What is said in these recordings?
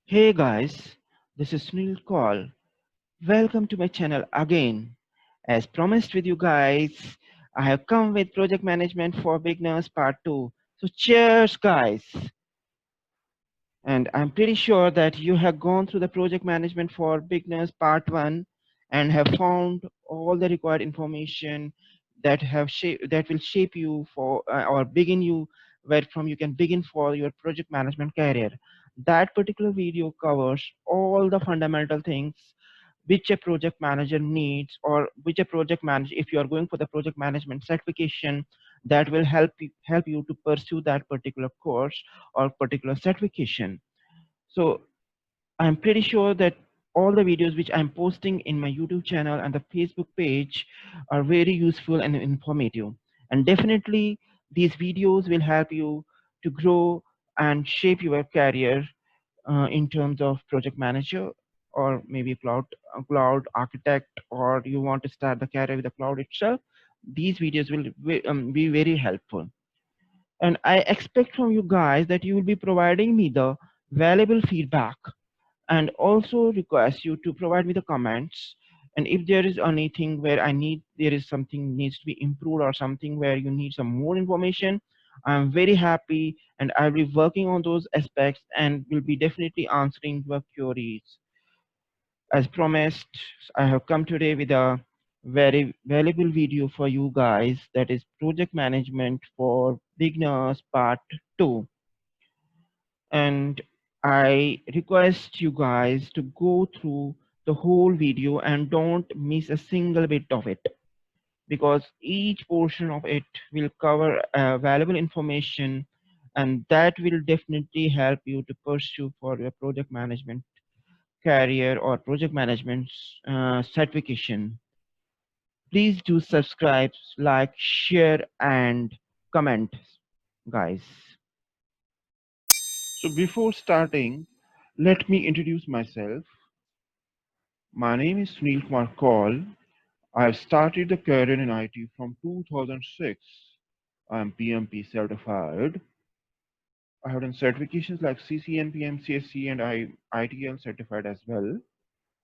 Hey guys, this is Sunil Koul. Welcome to my channel again. As promised with you guys, I have come with Project Management for Beginners Part 2. So cheers guys! And I'm pretty sure that you have gone through the Project Management for Beginners Part 1 and have found all the required information that will shape you for or begin you where from you can begin for your project management career. That particular video covers all the fundamental things which a project manager needs, or which a project manager, if you are going for the project management certification, that will help you to pursue that particular course or particular certification. So I'm pretty sure that all the videos which I'm posting in my YouTube channel and the Facebook page are very useful and informative. And definitely these videos will help you to grow and shape your career in terms of project manager, or maybe cloud architect, or you want to start the career with the cloud itself. These videos will be very helpful. And I expect from you guys that you will be providing me the valuable feedback, and also request you to provide me the comments. And if there is anything where there is something needs to be improved, or something where you need some more information, I'm very happy and I'll be working on those aspects and will be definitely answering your queries. As promised, I have come today with a very valuable video for you guys, that is Project Management for Beginners Part 2. And I request you guys to go through the whole video and don't miss a single bit of it, because each portion of it will cover valuable information, and that will definitely help you to pursue for your project management career or project management certification. Please do subscribe, like, share, and comment, guys. So before starting, let me introduce myself. My name is Sunil Kumar Kaul. I have started the career in IT from 2006. I am PMP certified. I have done certifications like CCNP, MCSC, and ITL certified as well.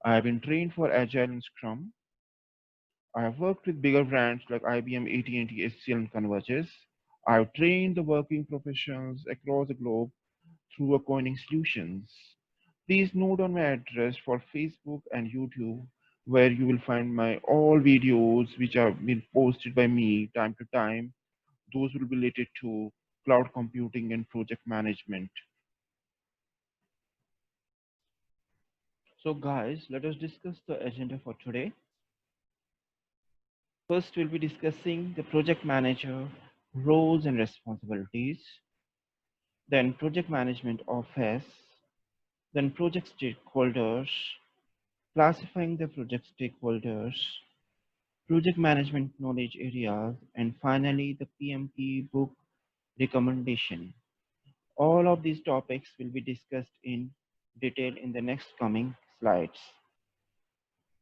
I have been trained for Agile and Scrum. I have worked with bigger brands like IBM, AT&T, HCL, and Convergys. I have trained the working professionals across the globe through Coining Solutions. Please note on my address for Facebook and YouTube, where you will find my all videos which have been posted by me time to time. Those will be related to cloud computing and project management. So guys, let us discuss the agenda for today. First, we'll be discussing the project manager roles and responsibilities, then project management office, then project stakeholders, classifying the project stakeholders, project management knowledge areas, and finally the PMP book recommendation. All of these topics will be discussed in detail in the next coming slides.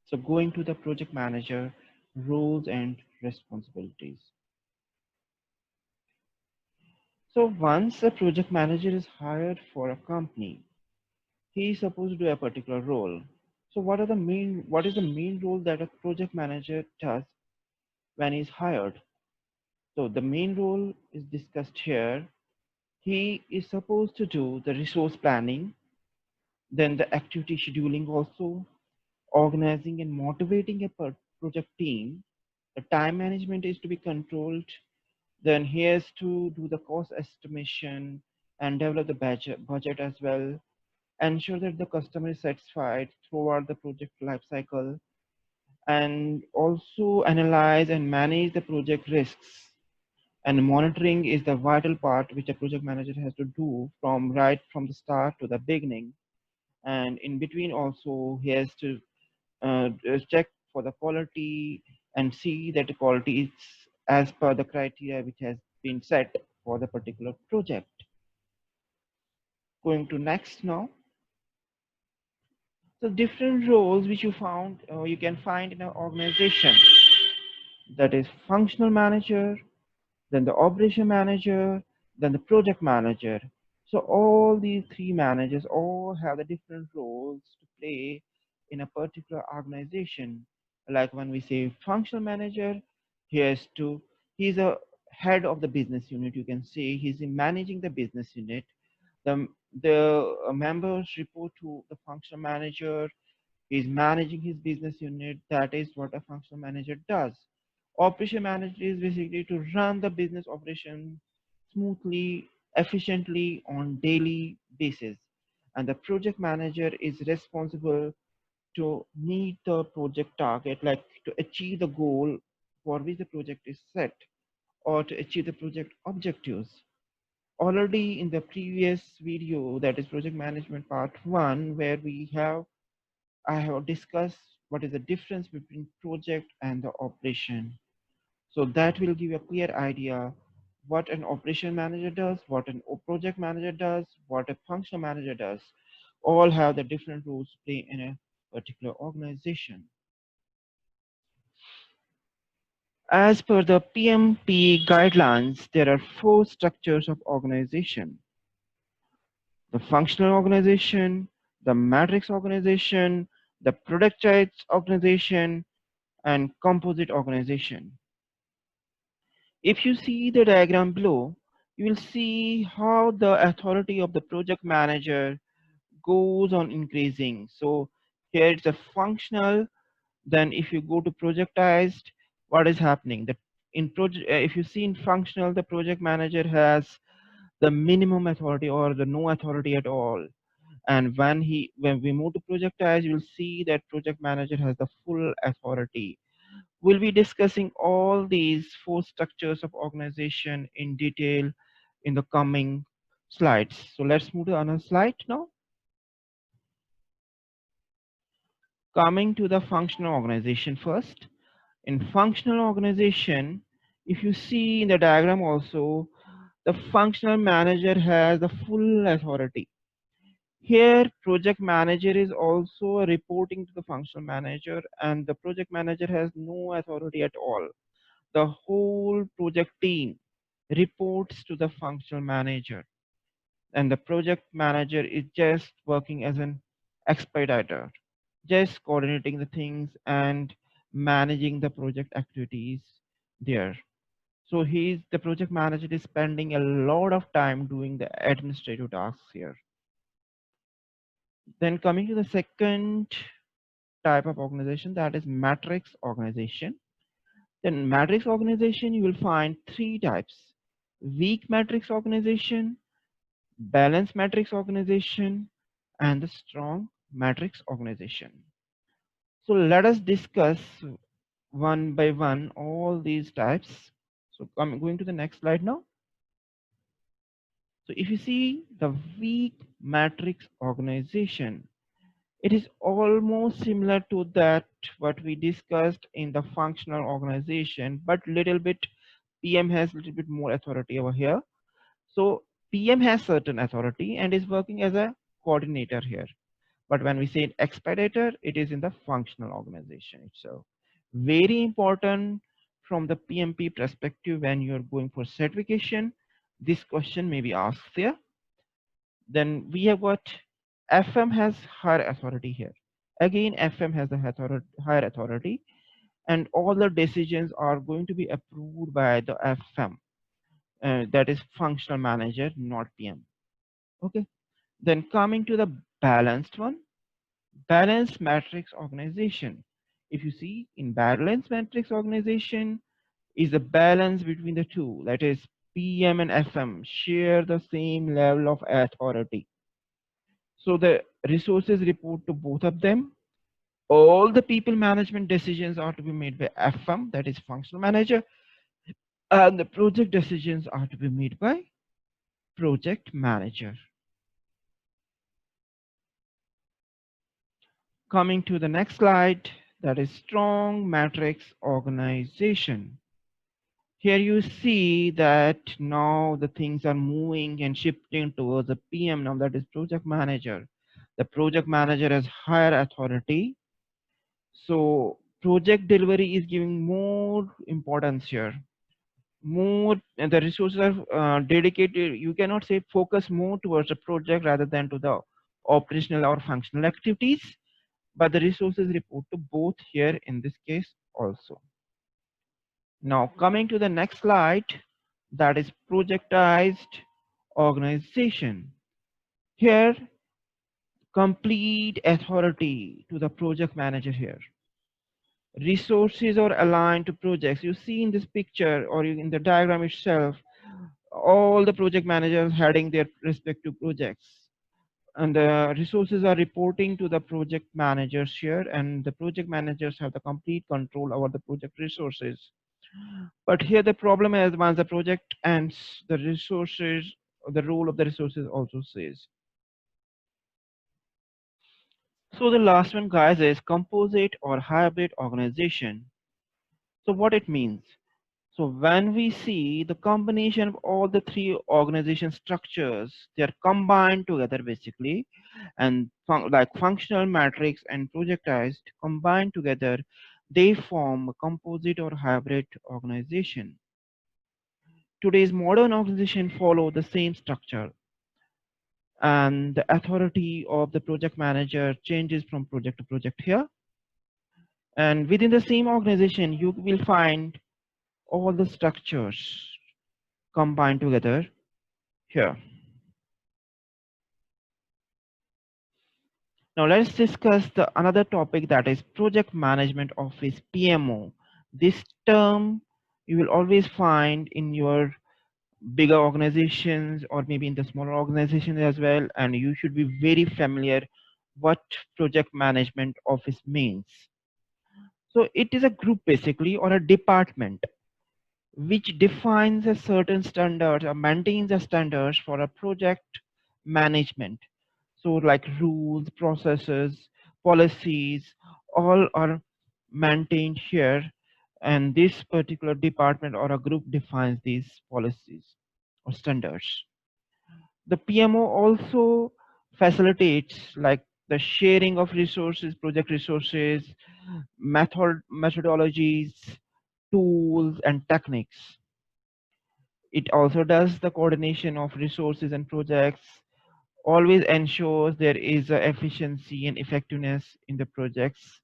So going to the project manager roles and responsibilities. So once a project manager is hired for a company, he is supposed to do a particular role. So what is the main role that a project manager does when he's hired? So the main role is discussed here. He is supposed to do the resource planning, then the activity scheduling also, organizing and motivating a project team. The time management is to be controlled. Then he has to do the cost estimation and develop the budget as well. Ensure that the customer is satisfied throughout the project life cycle, and also analyze and manage the project risks. And monitoring is the vital part which a project manager has to do from right from the start to the beginning. And in between also he has to check for the quality and see that the quality is as per the criteria which has been set for the particular project. Going to next now. So different roles which you can find in an organization, that is functional manager, then the operation manager, then the project manager. So all these three managers all have the different roles to play in a particular organization. Like when we say functional manager, he has to, he's a head of the business unit. You can say he's in managing the business unit. The members report to the functional manager. He's managing his business unit. That is what a functional manager does. Operation manager is basically to run the business operation smoothly, efficiently on daily basis. And the project manager is responsible to meet the project target, like to achieve the goal for which the project is set, or to achieve the project objectives. Already in the previous video, that is project management part 1, where I have discussed what is the difference between project and the operation. So that will give you a clear idea what an operation manager does, what an project manager does, what a functional manager does. All have the different roles to play in a particular organization. As per the PMP guidelines, there are 4 structures of organization: the functional organization, the matrix organization, the productized organization, and composite organization. If you see the diagram below, you will see how the authority of the project manager goes on increasing. So here it's a functional. Then if you go to projectized, what is happening? That in project, if you see in functional, the project manager has the minimum authority or the no authority at all. And when we move to projectized, you will see that project manager has the full authority. We'll be discussing all these 4 structures of organization in detail in the coming slides. So let's move to another slide now. Coming to the functional organization first. In functional organization, if you see in the diagram also, the functional manager has the full authority. Here, project manager is also reporting to the functional manager, and the project manager has no authority at all. The whole project team reports to the functional manager, and the project manager is just working as an expediter, just coordinating the things and managing the project activities there. So the project manager is spending a lot of time doing the administrative tasks here. Then coming to the second type of organization, that is matrix organization. Then matrix organization, you will find 3 types: weak matrix organization, balanced matrix organization, and the strong matrix organization. So let us discuss one by one all these types. So I'm going to the next slide now. So if you see the weak matrix organization, it is almost similar to that what we discussed in the functional organization, but little bit PM has a little bit more authority over here. So PM has certain authority and is working as a coordinator here. But when we say expeditor, it is in the functional organization itself. Very important from the PMP perspective when you're going for certification. This question may be asked there. Then we have got FM has higher authority here. Again, FM has the higher authority, and all the decisions are going to be approved by the FM. That is functional manager, not PM. Okay. Then coming to the balanced one, balanced matrix organization. If you see in balanced matrix organization is a balance between the two. That is PM and FM share the same level of authority. So the resources report to both of them. All the people management decisions are to be made by FM, that is functional manager, and the project decisions are to be made by project manager. Coming to the next slide, that is strong matrix organization. Here you see that now the things are moving and shifting towards the PM now, that is project manager. The project manager has higher authority. So project delivery is giving more importance here. more, the resources are dedicated. You cannot say focus more towards the project rather than to the operational or functional activities, but the resources report to both here in this case also. Now coming to the next slide, that is projectized organization. Here, complete authority to the project manager here. Resources are aligned to projects. You see in this picture or in the diagram itself, all the project managers heading their respective projects. And the resources are reporting to the project managers here, and the project managers have the complete control over the project resources. But here the problem is, once the project ends, the resources, the role of the resources also says. So the last one, guys, is composite or hybrid organization. So what it means? So when we see the combination of all the three organization structures, they are combined together basically, and like functional matrix and projectized combined together, they form a composite or hybrid organization. Today's modern organization follow the same structure, and the authority of the project manager changes from project to project here. And within the same organization, you will find all the structures combined together here. Now let's discuss the another topic, that is project management office, PMO. This term you will always find in your bigger organizations or maybe in the smaller organizations as well, and you should be very familiar what project management office means. So it is a group basically, or a department which defines a certain standards or maintains the standards for a project management. So like rules, processes, policies, all are maintained here, and this particular department or a group defines these policies or standards. The PMO also facilitates like the sharing of resources, project resources, methodologies, tools and techniques. It also does the coordination of resources and projects, always ensures there is a efficiency and effectiveness in the projects,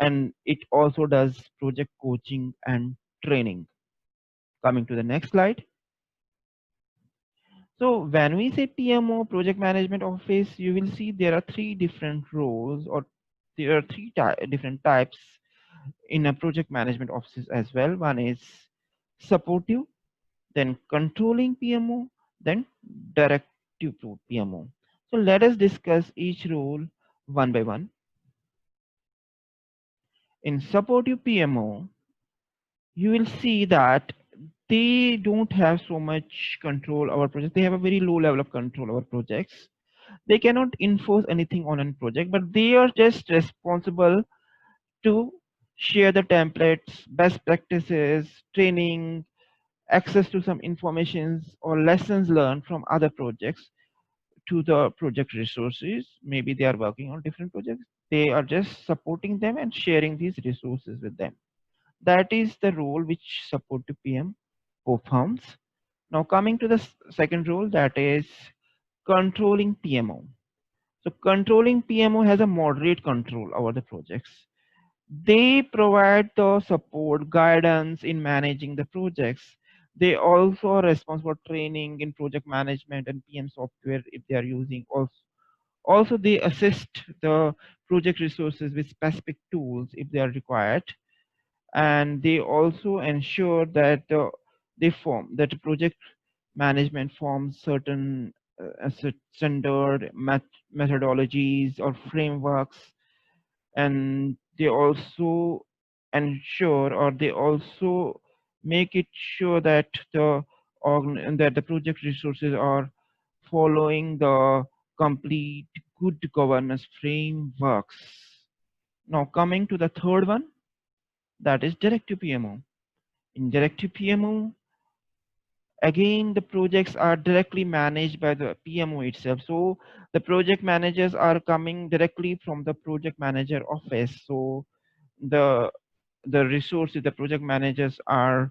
and it also does project coaching and training. Coming to the next slide. So when we say PMO, project management office, you will see there are three different roles, or there are three different types in a project management offices as well. One is supportive, then controlling PMO, then directive PMO. So let us discuss each role one by one. In supportive PMO, you will see that they don't have so much control over projects. They have a very low level of control over projects. They cannot enforce anything on a project, but they are just responsible to share the templates, best practices, training, access to some informations or lessons learned from other projects to the project resources. Maybe they are working on different projects. They are just supporting them and sharing these resources with them. That is the role which supportive PM performs. Now coming to the second role, that is controlling PMO. So controlling PMO has a moderate control over the projects. They provide the support, guidance in managing the projects. They also are responsible for training in project management and PM software if they are using. Also they assist the project resources with specific tools if they are required, and they also ensure that that the project management forms certain standard methodologies or frameworks, and they also ensure, or they also make it sure that the project resources are following the complete good governance frameworks. Now coming to the third one, that is directive PMO. In directive PMO, again the projects are directly managed by the PMO itself. So the project managers are coming directly from the project manager office. So the resources the project managers are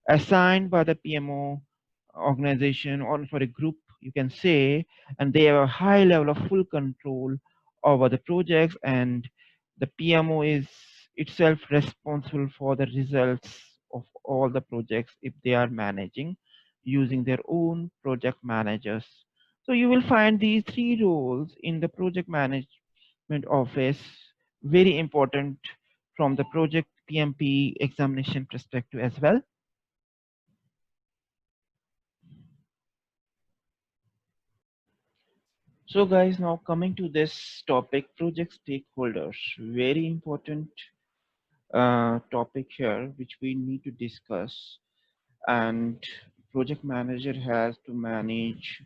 assigned by the PMO organization or for a group, you can say, and they have a high level of full control over the projects, and the PMO is itself responsible for the results of all the projects if they are managing using their own project managers. So you will find these three roles in the project management office very important from the project PMP examination perspective as well. So guys, now coming to this topic, project stakeholders, very important topic here, which we need to discuss. And project manager has to manage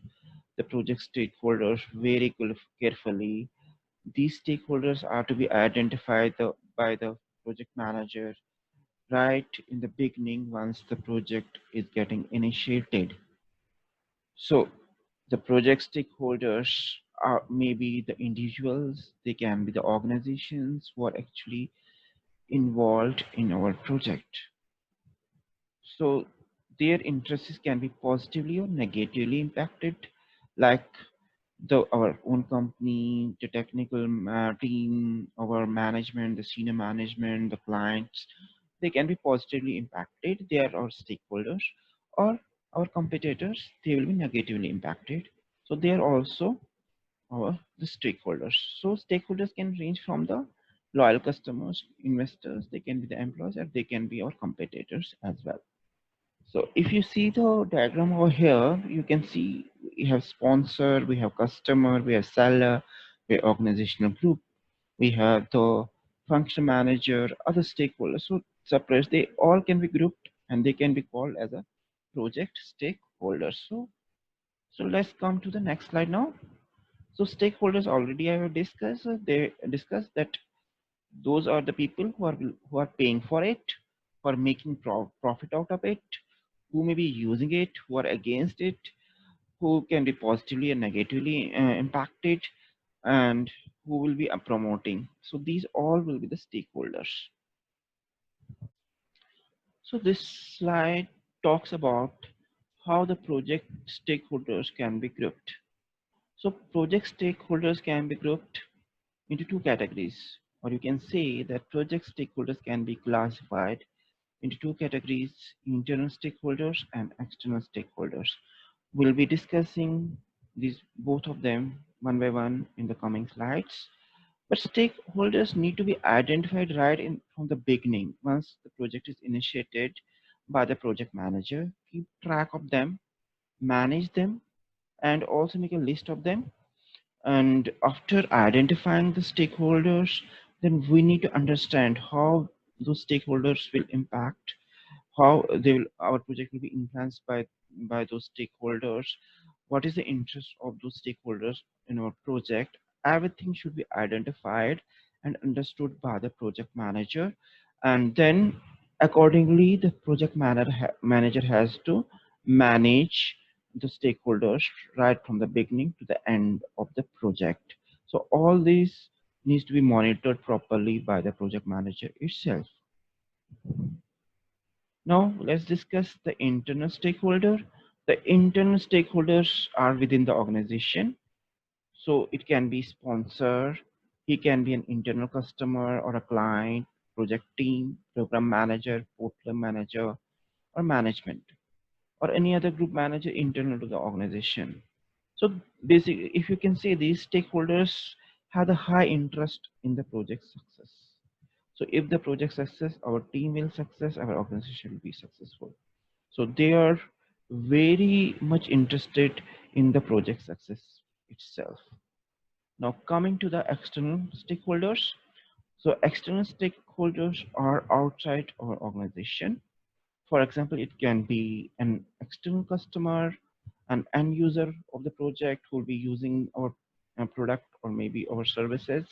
the project stakeholders very carefully. These stakeholders are to be identified by the project manager right in the beginning once the project is getting initiated. So the project stakeholders are maybe the individuals, they can be the organizations who are actually involved in our project. So their interests can be positively or negatively impacted, like our own company, the technical team, our management, the senior management, the clients. They can be positively impacted. They are our stakeholders, or our competitors. They will be negatively impacted. So they are also the stakeholders. So stakeholders can range from the loyal customers, investors. They can be the employees, or they can be our competitors as well. So if you see the diagram over here, you can see we have sponsor, we have customer, we have seller, we have organizational group, we have the function manager, other stakeholders. So separate, they all can be grouped and they can be called as a project stakeholders. So let's come to the next slide now. So stakeholders already I have discussed. They discussed that those are the people who are paying for it, for making profit out of it, who may be using it, who are against it, who can be positively and negatively impacted, and who will be promoting. So these all will be the stakeholders. So this slide talks about how the project stakeholders can be grouped. So project stakeholders can be grouped into two categories, or you can say that project stakeholders can be classified into two categories: internal stakeholders and external stakeholders. We'll be discussing these both of them one by one in the coming slides. But stakeholders need to be identified right in from the beginning. Once the project is initiated by the project manager, keep track of them, manage them, and also make a list of them. And after identifying the stakeholders, then we need to understand how those stakeholders will impact, how our project will be influenced by those stakeholders, what is the interest of those stakeholders in our project. Everything should be identified and understood by the project manager, and then accordingly the project manager has to manage the stakeholders right from the beginning to the end of the project. So all these needs to be monitored properly by the project manager itself. Now let's discuss the internal stakeholder. The internal stakeholders are within the organization. So it can be sponsor, he can be an internal customer or a client, project team, program manager, portfolio manager, or management, or any other group manager internal to the organization. So basically, if you can say, these stakeholders have a high interest in the project success. So if the project success, our team will success, our organization will be successful. So they are very much interested in the project success itself. Now coming to the external stakeholders. So external stakeholders are outside our organization. For example, it can be an external customer, an end user of the project who will be using our product or maybe our services,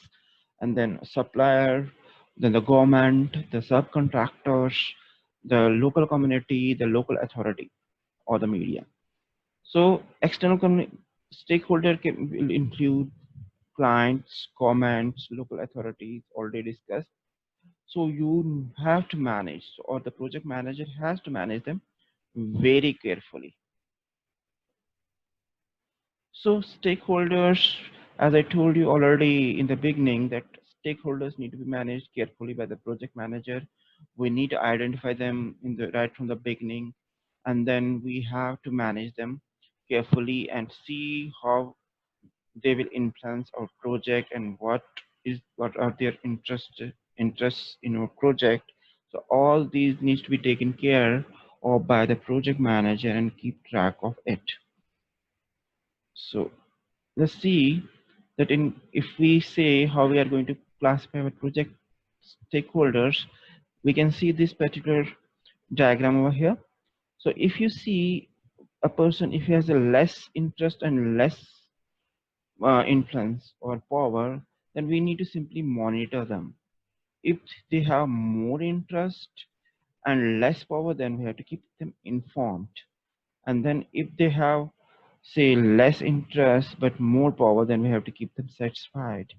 and then a supplier, then the government, the subcontractors, the local community, the local authority, or the media. So external stakeholder will include clients, comments, local authorities already discussed. So you have to manage, or the project manager has to manage them very carefully. So stakeholders, as I told you already in the beginning, that stakeholders need to be managed carefully by the project manager. We need to identify them in the right from the beginning, and then we have to manage them carefully and see how they will influence our project and what are their interests in our project. So all these needs to be taken care of by the project manager and keep track of it. So let's see that in if we say how we are going to classify our project stakeholders, we can see this particular diagram over here. So if you see a person, if he has a less interest and less influence or power, then we need to simply monitor them. If they have more interest and less power, then we have to keep them informed. And then if they have, say, less interest but more power, then we have to keep them satisfied.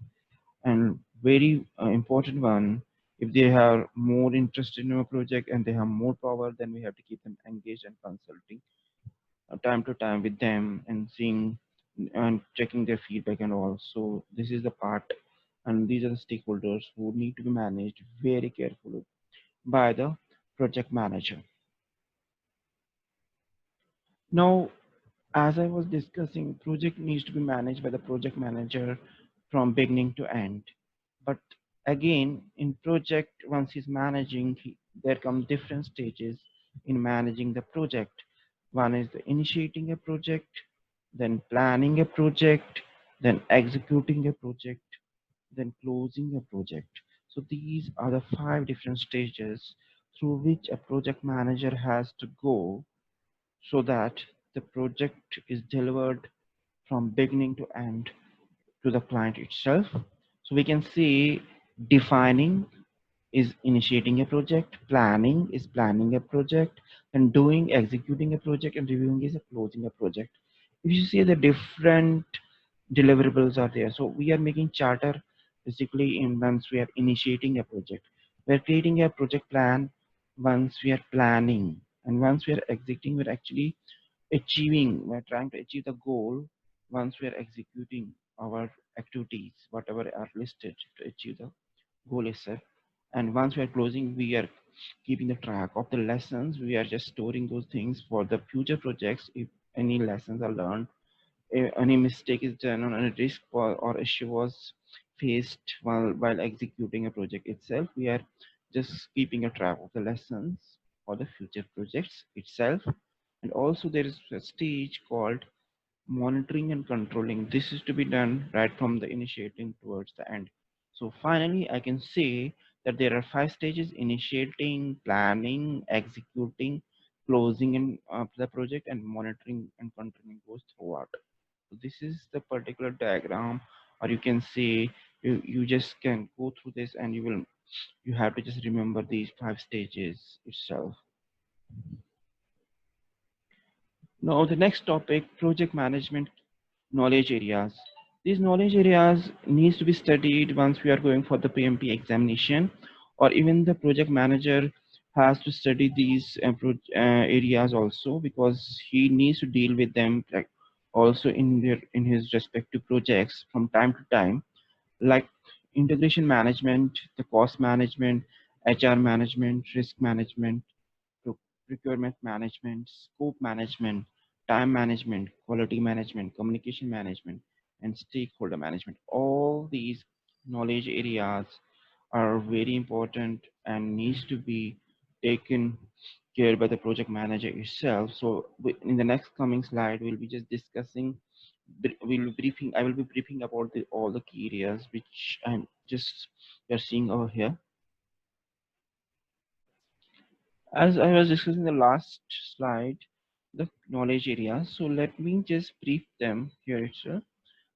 And very important one, if they have more interest in our project and they have more power, then we have to keep them engaged and consulting time to time with them and seeing and checking their feedback and all. So this is the part, and these are the stakeholders who need to be managed very carefully by the project manager. Now, as I was discussing, project needs to be managed by the project manager from beginning to end. But again, in project, once he's managing, there come different stages in managing the project. One is the initiating a project, then planning a project, then executing a project, then closing a project. So these are the 5 different stages through which a project manager has to go so that the project is delivered from beginning to end to the client itself. So we can see defining is initiating a project, planning is planning a project, and doing executing a project, and reviewing is closing a project. If you see the different deliverables are there, so we are making charter basically in once we are initiating a project. We are creating a project plan once we are planning, and once we are executing, we're actually we're trying to achieve the goal once we are executing our activities, whatever are listed to achieve the goal itself. And once we are closing, we are keeping the track of the lessons. We are just storing those things for the future projects. If any lessons are learned, if any mistake is done, or any risk or issue was faced while executing a project itself, we are just keeping a track of the lessons for the future projects itself. And also there is a stage called monitoring and controlling. This is to be done right from the initiating towards the end. So finally, I can say that there are 5 stages: initiating, planning, executing, closing in the project, and monitoring and controlling goes throughout. So this is the particular diagram, or you can say you just can go through this and you have to just remember these 5 stages itself. Now the next topic, project management knowledge areas. These knowledge areas needs to be studied once we are going for the PMP examination, or even the project manager has to study these areas also, because he needs to deal with them like also in his respective projects from time to time, like integration management, the cost management, HR management, risk management, procurement management, scope management, time management, quality management, communication management, and stakeholder management. All these knowledge areas are very important and needs to be taken care by the project manager itself. So in the next coming slide, we'll be just discussing, I will be briefing about all the key areas which I'm just you're seeing over here. As I was discussing the last slide, the knowledge areas. So let me just brief them here itself.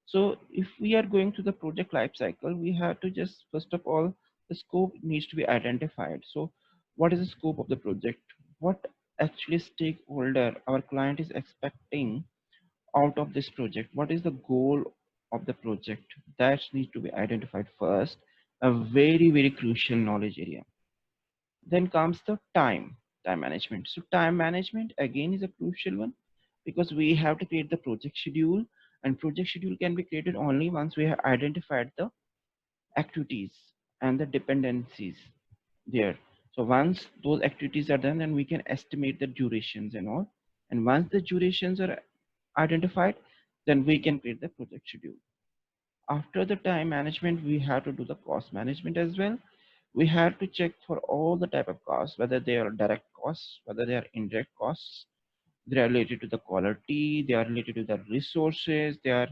So if we are going to the project life cycle, we have to just first of all, the scope needs to be identified. So what is the scope of the project? What actually stakeholder our client is expecting out of this project? What is the goal of the project? That needs to be identified first. A very, very crucial knowledge area. Then comes the time. Time management. So time management again is a crucial one because we have to create the project schedule, and project schedule can be created only once we have identified the activities and the dependencies there. So once those activities are done, then we can estimate the durations and all. And once the durations are identified, then we can create the project schedule. After the time management, we have to do the cost management as well. We have to check for all the type of costs, whether they are direct costs, whether they are indirect costs. They are related to the quality, they are related to the resources, there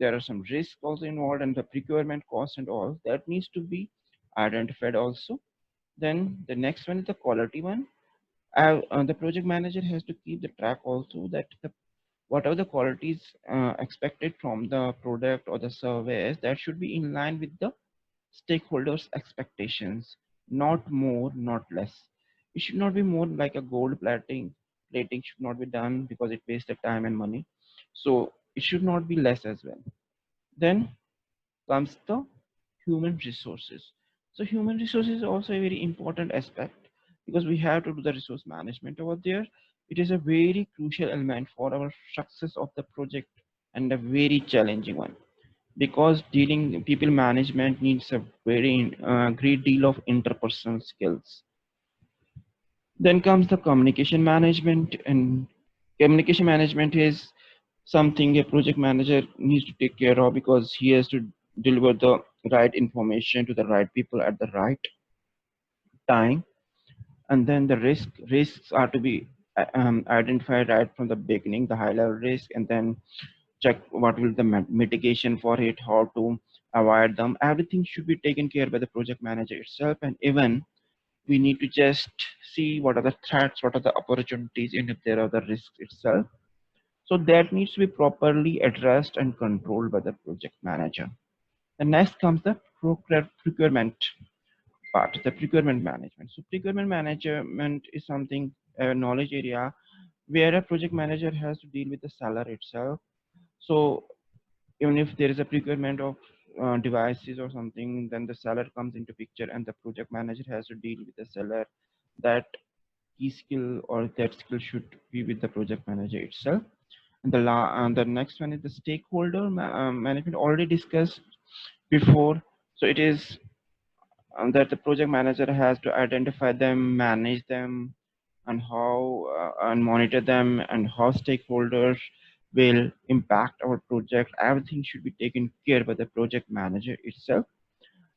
are some risks also involved, and the procurement costs and all that needs to be identified also. Then the next one is the quality one. The project manager has to keep the track also that whatever the qualities expected from the product or the service, that should be in line with the stakeholders expectations, not more, not less. It should not be more like a gold plating should not be done because it wastes the time and money. So it should not be less as well. Then comes the human resources. So human resources is also a very important aspect because we have to do the resource management over there. It is a very crucial element for our success of the project and a very challenging one because dealing people management needs a very great deal of interpersonal skills. Then comes the communication management, and communication management is something a project manager needs to take care of because he has to deliver the right information to the right people at the right time. And then the risks are to be identified right from the beginning, the high level risk, and then check what will the mitigation for it, how to avoid them. Everything should be taken care by the project manager itself, and even we need to just see what are the threats, what are the opportunities, and if there are the risks itself. So that needs to be properly addressed and controlled by the project manager. The next comes the procurement part, the procurement management. So procurement management is something a knowledge area where a project manager has to deal with the seller itself. So even if there is a procurement of devices or something, then the seller comes into picture and the project manager has to deal with the seller. That key skill or that skill should be with the project manager itself. And the next one is the stakeholder management, already discussed before. So it is that the project manager has to identify them, manage them, and how and monitor them, and how stakeholders will impact our project. Everything should be taken care by the project manager itself.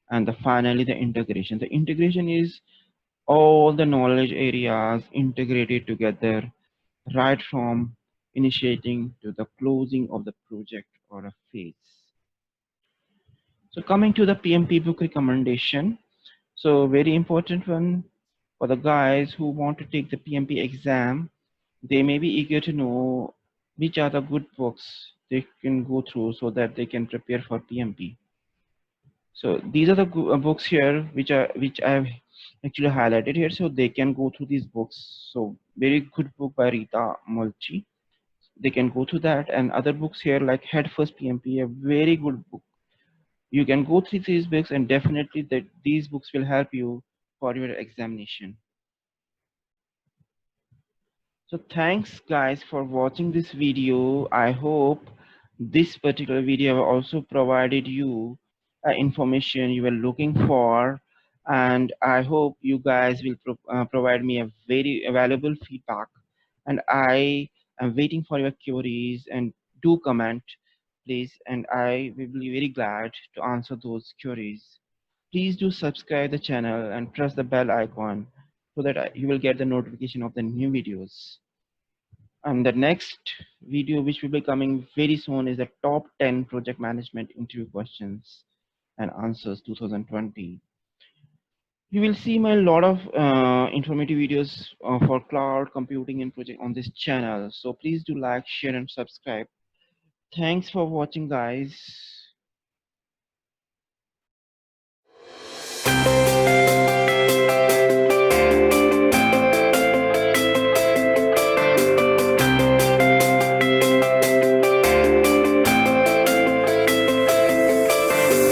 And finally, the integration. The integration is all the knowledge areas integrated together, right from initiating to the closing of the project or a phase. So coming to the PMP book recommendation. So very important one for the guys who want to take the PMP exam. They may be eager to know which are the good books they can go through so that they can prepare for PMP. So these are the books here which I've actually highlighted here, so they can go through these books. So very good book by Rita Mulchi. They can go through that, and other books here like Head First PMP, a very good book. You can go through these books, and definitely that these books will help you for your examination. So thanks guys for watching this video. I hope this particular video also provided you information you were looking for, and I hope you guys will provide me a very valuable feedback, and I am waiting for your queries, and do comment please, and I will be very glad to answer those queries. Please do subscribe the channel and press the bell icon so that you will get the notification of the new videos. And the next video which will be coming very soon is the top 10 project management interview questions and answers 2020. You will see my lot of informative videos for cloud computing and project on this channel. So please do like, share and subscribe. Thanks for watching guys.